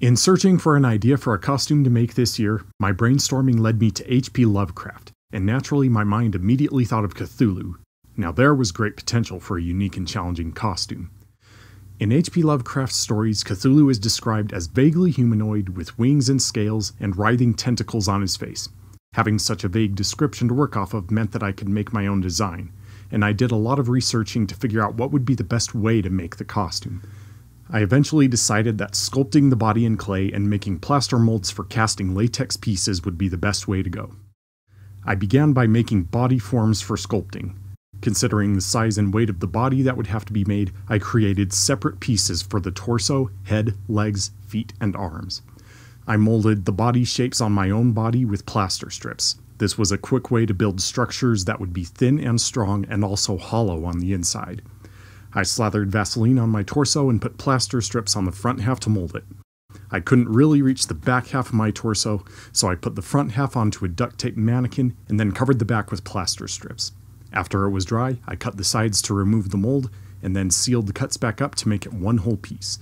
In searching for an idea for a costume to make this year, my brainstorming led me to H.P. Lovecraft, and naturally my mind immediately thought of Cthulhu. Now there was great potential for a unique and challenging costume. In H.P. Lovecraft's stories, Cthulhu is described as vaguely humanoid with wings and scales and writhing tentacles on his face. Having such a vague description to work off of meant that I could make my own design, and I did a lot of researching to figure out what would be the best way to make the costume. I eventually decided that sculpting the body in clay and making plaster molds for casting latex pieces would be the best way to go. I began by making body forms for sculpting. Considering the size and weight of the body that would have to be made, I created separate pieces for the torso, head, legs, feet, and arms. I molded the body shapes on my own body with plaster strips. This was a quick way to build structures that would be thin and strong and also hollow on the inside. I slathered Vaseline on my torso and put plaster strips on the front half to mold it. I couldn't really reach the back half of my torso, so I put the front half onto a duct tape mannequin and then covered the back with plaster strips. After it was dry, I cut the sides to remove the mold and then sealed the cuts back up to make it one whole piece.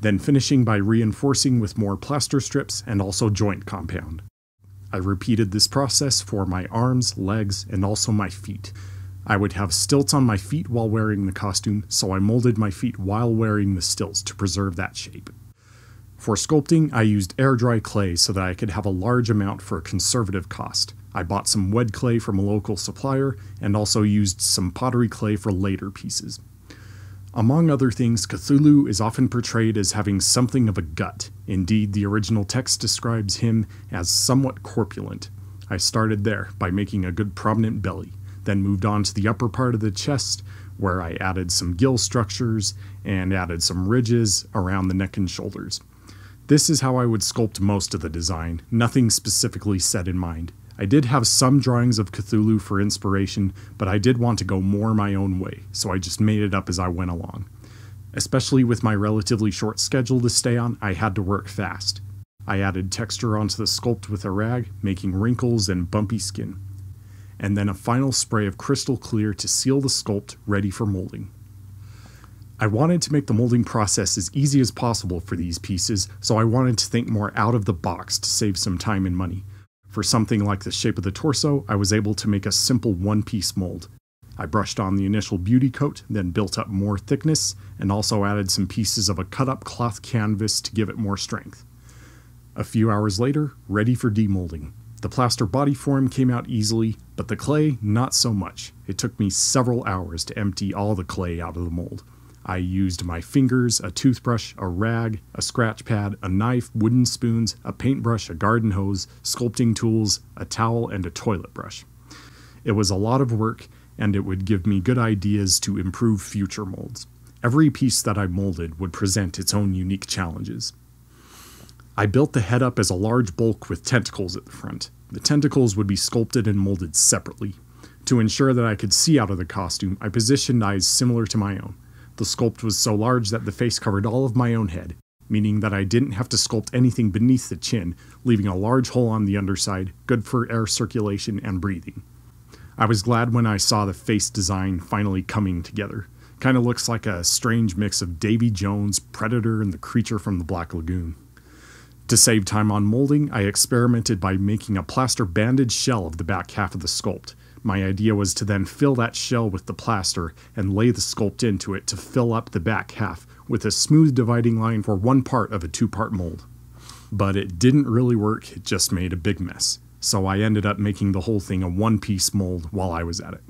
Then finishing by reinforcing with more plaster strips and also joint compound. I repeated this process for my arms, legs, and also my feet. I would have stilts on my feet while wearing the costume, so I molded my feet while wearing the stilts to preserve that shape. For sculpting, I used air-dry clay so that I could have a large amount for a conservative cost. I bought some wet clay from a local supplier and also used some pottery clay for later pieces. Among other things, Cthulhu is often portrayed as having something of a gut. Indeed, the original text describes him as somewhat corpulent. I started there by making a good prominent belly. Then moved on to the upper part of the chest, where I added some gill structures and added some ridges around the neck and shoulders. This is how I would sculpt most of the design, nothing specifically set in mind. I did have some drawings of Cthulhu for inspiration, but I did want to go more my own way, so I just made it up as I went along. Especially with my relatively short schedule to stay on, I had to work fast. I added texture onto the sculpt with a rag, making wrinkles and bumpy skin. And then a final spray of crystal clear to seal the sculpt ready for molding. I wanted to make the molding process as easy as possible for these pieces, so I wanted to think more out of the box to save some time and money. For something like the shape of the torso, I was able to make a simple one-piece mold. I brushed on the initial beauty coat, then built up more thickness, and also added some pieces of a cut-up cloth canvas to give it more strength. A few hours later, ready for demolding. The plaster body form came out easily, but the clay, not so much. It took me several hours to empty all the clay out of the mold. I used my fingers, a toothbrush, a rag, a scratch pad, a knife, wooden spoons, a paintbrush, a garden hose, sculpting tools, a towel, and a toilet brush. It was a lot of work, and it would give me good ideas to improve future molds. Every piece that I molded would present its own unique challenges. I built the head up as a large bulk with tentacles at the front. The tentacles would be sculpted and molded separately. To ensure that I could see out of the costume, I positioned eyes similar to my own. The sculpt was so large that the face covered all of my own head, meaning that I didn't have to sculpt anything beneath the chin, leaving a large hole on the underside, good for air circulation and breathing. I was glad when I saw the face design finally coming together. Kinda looks like a strange mix of Davy Jones, Predator, and the creature from the Black Lagoon. To save time on molding, I experimented by making a plaster banded shell of the back half of the sculpt. My idea was to then fill that shell with the plaster and lay the sculpt into it to fill up the back half with a smooth dividing line for one part of a two-part mold. But it didn't really work, it just made a big mess. So I ended up making the whole thing a one-piece mold while I was at it.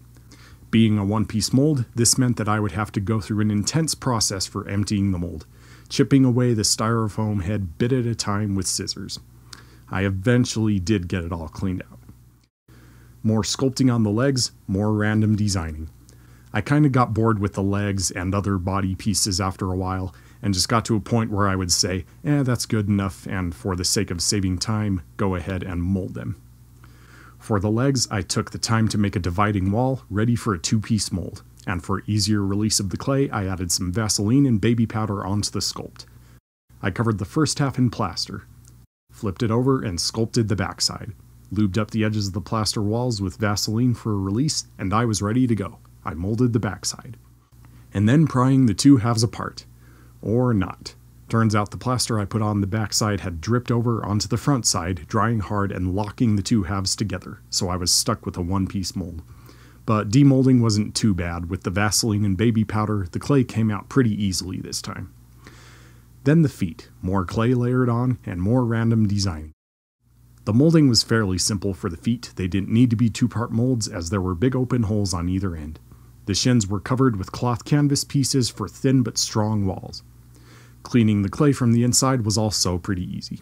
Being a one-piece mold, this meant that I would have to go through an intense process for emptying the mold, chipping away the styrofoam head bit at a time with scissors. I eventually did get it all cleaned out. More sculpting on the legs, more random designing. I kinda got bored with the legs and other body pieces after a while, and just got to a point where I would say, that's good enough, and for the sake of saving time, go ahead and mold them. For the legs, I took the time to make a dividing wall ready for a two-piece mold, and for easier release of the clay, I added some Vaseline and baby powder onto the sculpt. I covered the first half in plaster, flipped it over, and sculpted the backside. Lubed up the edges of the plaster walls with Vaseline for a release, and I was ready to go. I molded the backside. And then prying the two halves apart. Or not. Turns out the plaster I put on the backside had dripped over onto the front side, drying hard and locking the two halves together, so I was stuck with a one-piece mold. But demolding wasn't too bad. With the Vaseline and baby powder, the clay came out pretty easily this time. Then the feet, more clay layered on, and more random designing. The molding was fairly simple for the feet. They didn't need to be two-part molds as there were big open holes on either end. The shins were covered with cloth canvas pieces for thin but strong walls. Cleaning the clay from the inside was also pretty easy.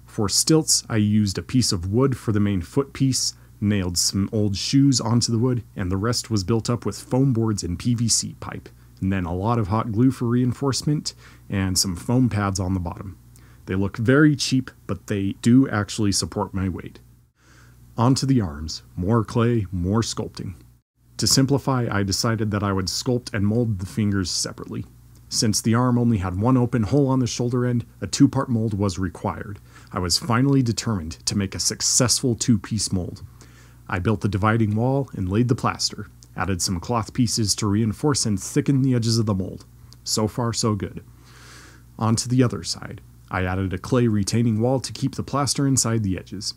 For stilts, I used a piece of wood for the main foot piece, nailed some old shoes onto the wood, and the rest was built up with foam boards and PVC pipe, and then a lot of hot glue for reinforcement, and some foam pads on the bottom. They look very cheap, but they do actually support my weight. Onto the arms. More clay, more sculpting. To simplify, I decided that I would sculpt and mold the fingers separately. Since the arm only had one open hole on the shoulder end, a two-part mold was required. I was finally determined to make a successful two-piece mold. I built the dividing wall and laid the plaster, added some cloth pieces to reinforce and thicken the edges of the mold. So far, so good. On to the other side. I added a clay retaining wall to keep the plaster inside the edges.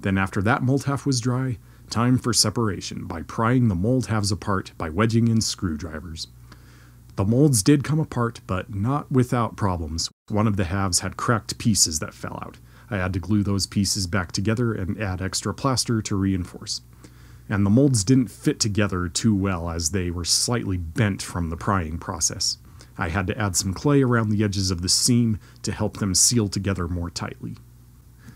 Then after that mold half was dry, time for separation by prying the mold halves apart by wedging in screwdrivers. The molds did come apart, but not without problems. One of the halves had cracked pieces that fell out. I had to glue those pieces back together and add extra plaster to reinforce. And the molds didn't fit together too well as they were slightly bent from the prying process. I had to add some clay around the edges of the seam to help them seal together more tightly.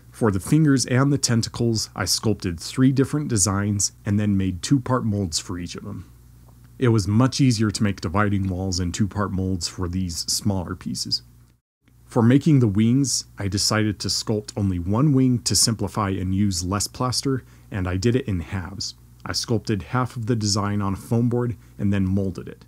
For the fingers and the tentacles, I sculpted 3 different designs and then made two-part molds for each of them. It was much easier to make dividing walls and two-part molds for these smaller pieces. For making the wings, I decided to sculpt only one wing to simplify and use less plaster, and I did it in halves. I sculpted half of the design on a foam board and then molded it.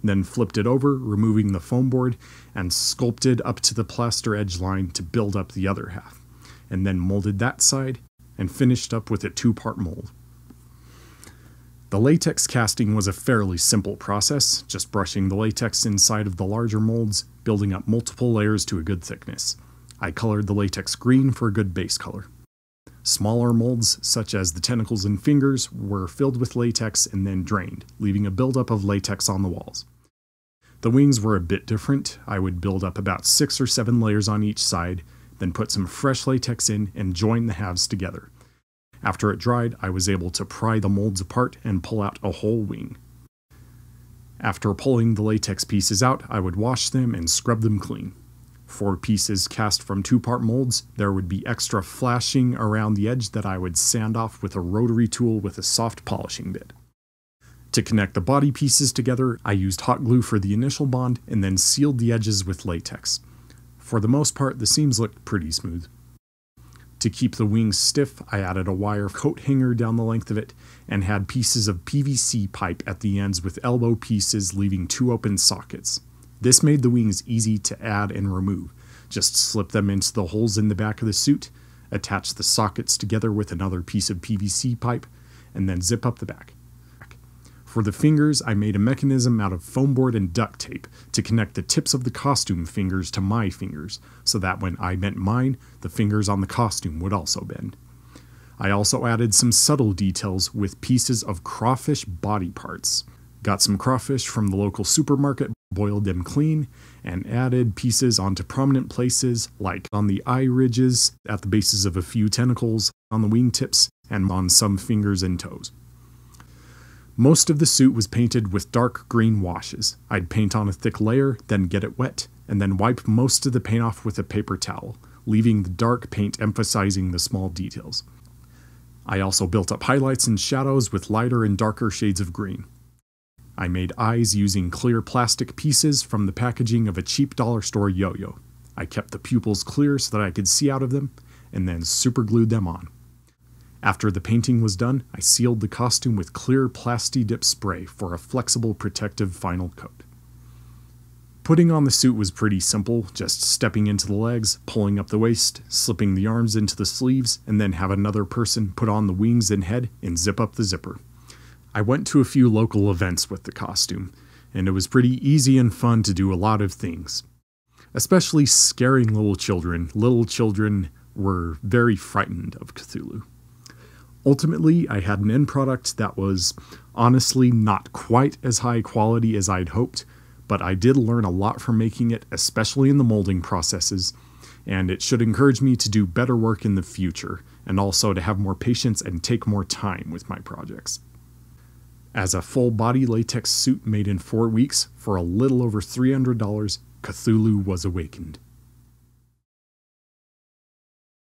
Then flipped it over, removing the foam board, and sculpted up to the plaster edge line to build up the other half, and then molded that side, and finished up with a two-part mold. The latex casting was a fairly simple process, just brushing the latex inside of the larger molds, building up multiple layers to a good thickness. I colored the latex green for a good base color. Smaller molds, such as the tentacles and fingers, were filled with latex and then drained, leaving a buildup of latex on the walls. The wings were a bit different. I would build up about 6 or 7 layers on each side, then put some fresh latex in and join the halves together. After it dried, I was able to pry the molds apart and pull out a whole wing. After pulling the latex pieces out, I would wash them and scrub them clean. For pieces cast from two-part molds, there would be extra flashing around the edge that I would sand off with a rotary tool with a soft polishing bit. To connect the body pieces together, I used hot glue for the initial bond and then sealed the edges with latex. For the most part, the seams looked pretty smooth. To keep the wings stiff, I added a wire coat hanger down the length of it and had pieces of PVC pipe at the ends with elbow pieces leaving 2 open sockets. This made the wings easy to add and remove. Just slip them into the holes in the back of the suit, attach the sockets together with another piece of PVC pipe, and then zip up the back. For the fingers, I made a mechanism out of foam board and duct tape to connect the tips of the costume fingers to my fingers, so that when I bent mine, the fingers on the costume would also bend. I also added some subtle details with pieces of crawfish body parts. Got some crawfish from the local supermarket, boiled them clean, and added pieces onto prominent places like on the eye ridges, at the bases of a few tentacles, on the wingtips, and on some fingers and toes. Most of the suit was painted with dark green washes. I'd paint on a thick layer, then get it wet, and then wipe most of the paint off with a paper towel, leaving the dark paint emphasizing the small details. I also built up highlights and shadows with lighter and darker shades of green. I made eyes using clear plastic pieces from the packaging of a cheap dollar store yo-yo. I kept the pupils clear so that I could see out of them, and then superglued them on. After the painting was done, I sealed the costume with clear Plasti-Dip spray for a flexible protective final coat. Putting on the suit was pretty simple, just stepping into the legs, pulling up the waist, slipping the arms into the sleeves, and then have another person put on the wings and head and zip up the zipper. I went to a few local events with the costume, and it was pretty easy and fun to do a lot of things. especially scaring little children. Little children were very frightened of Cthulhu. Ultimately, I had an end product that was honestly not quite as high quality as I'd hoped, but I did learn a lot from making it, especially in the molding processes, and it should encourage me to do better work in the future, and also to have more patience and take more time with my projects. As a full-body latex suit made in 4 weeks for a little over $300, Cthulhu was awakened.